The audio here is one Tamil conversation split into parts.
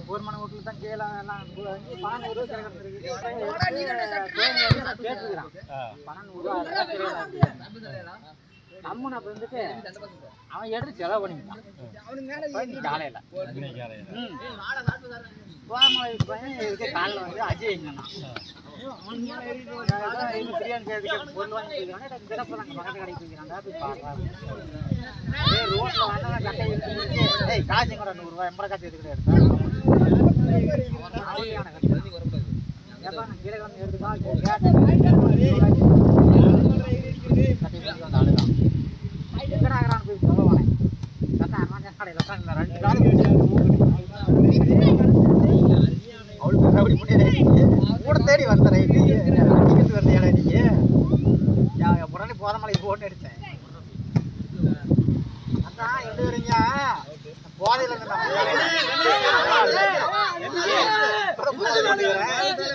கவர்மெண்ட் வீட்டுல தான் கீழே எல்லாம் 12 கேட்டுருக்கிறான் 12 அம்மன் அப்ப வந்துட்டு அவன் எடுத்து செலவு பண்ணிட்டான் காலையில காலைல வந்து அஜய் எங்கன்னா பிரியாணி பொருள் வாங்கி பக்கத்து கடைக்கு ரோட்ல வந்தா கட்டை காசு கூட 100 ரூபாய் எம்பரை காசு எடுத்துக்கிட்டே எடுத்தான் கீழே வந்து எடுத்துக்கா ஆளுதான் எங்கடாகிறான்னு போய் சொல்லுவானே கடையில் 2 காலம் அவளுக்கு அப்படி கூட தேடி வந்த ரைட்டு அடிக்கிறது வந்த இடம் இன்னைக்கு உடனே போதமலை போட்டு எடுத்தேன் அதான் எப்படி வரீங்க போதையில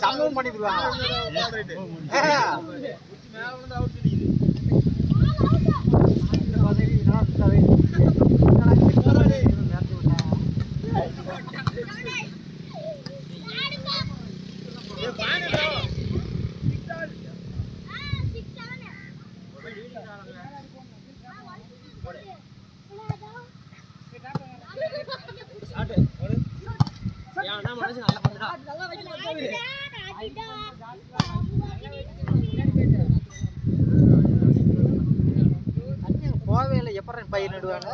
சம்பவம் பண்ணிடுவாங்க போவே இல்லை எப்படி பயிர் நடுவாங்க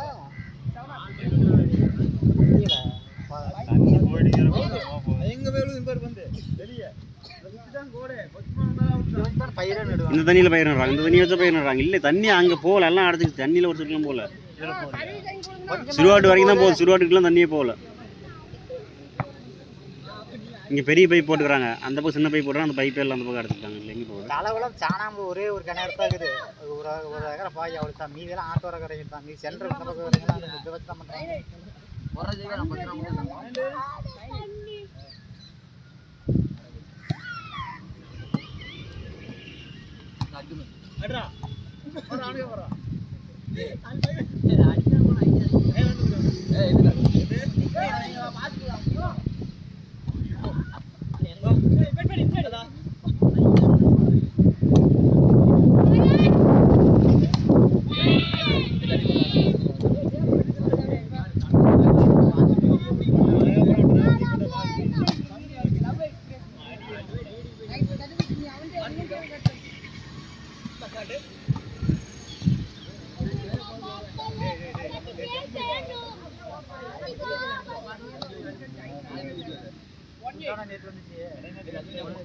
இந்த தண்ணியில பயிர் நடுறாங்க இந்த தண்ணி வச்ச பயிர் நடுறாங்க இல்ல தண்ணி அங்க போகல எல்லாம் அடைச்சிச்சு தண்ணியில ஒரு சுற்றுலாம் போகல சிறுவாட்டு வரைக்கும் தான் போகுது சிறுவாட்டுக்குலாம் தண்ணியே போகல இங்க பெரிய பைப் போட்டுக்கிறாங்க அந்த பக்கம் சின்ன பைப் போட்டுறாங்க அந்த பைப் எல்லாம் அந்த பக்கம் எடுத்துட்டாங்க இல்லை எங்கே போகுது அளவுலாம் சாணாம்பு ஒரே ஒரு கிணறு தான் இருக்குது ஒரு ஏக்கரை பாய் அவளுக்கு தான் மீதெல்லாம் ஆட்டோர கரைக்கு தான் மீது சென்டர் இந்த பக்கம் வரீங்களா இதை வச்சு தான் பண்ணுறாங்க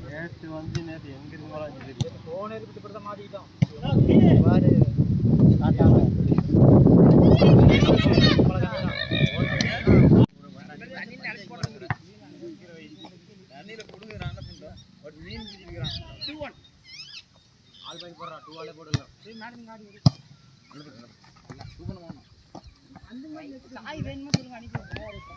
நேற்று வந்து நேற்று எங்க இருந்து போன இருக்கிறத மாட்டிக்கிட்டோம் தண்ணியில கொடுங்க நான் என்ன பண்றேன் ஒரு மீன் பிடிக்கிறான் 2-1 ஆல் பைக் போடுறா 2 ஆலே போடலாம் சரி மேடம் காடி அந்த சூப்பர் மாமா அந்த மாதிரி காய் வேணுமா சொல்லுங்க அனுப்பி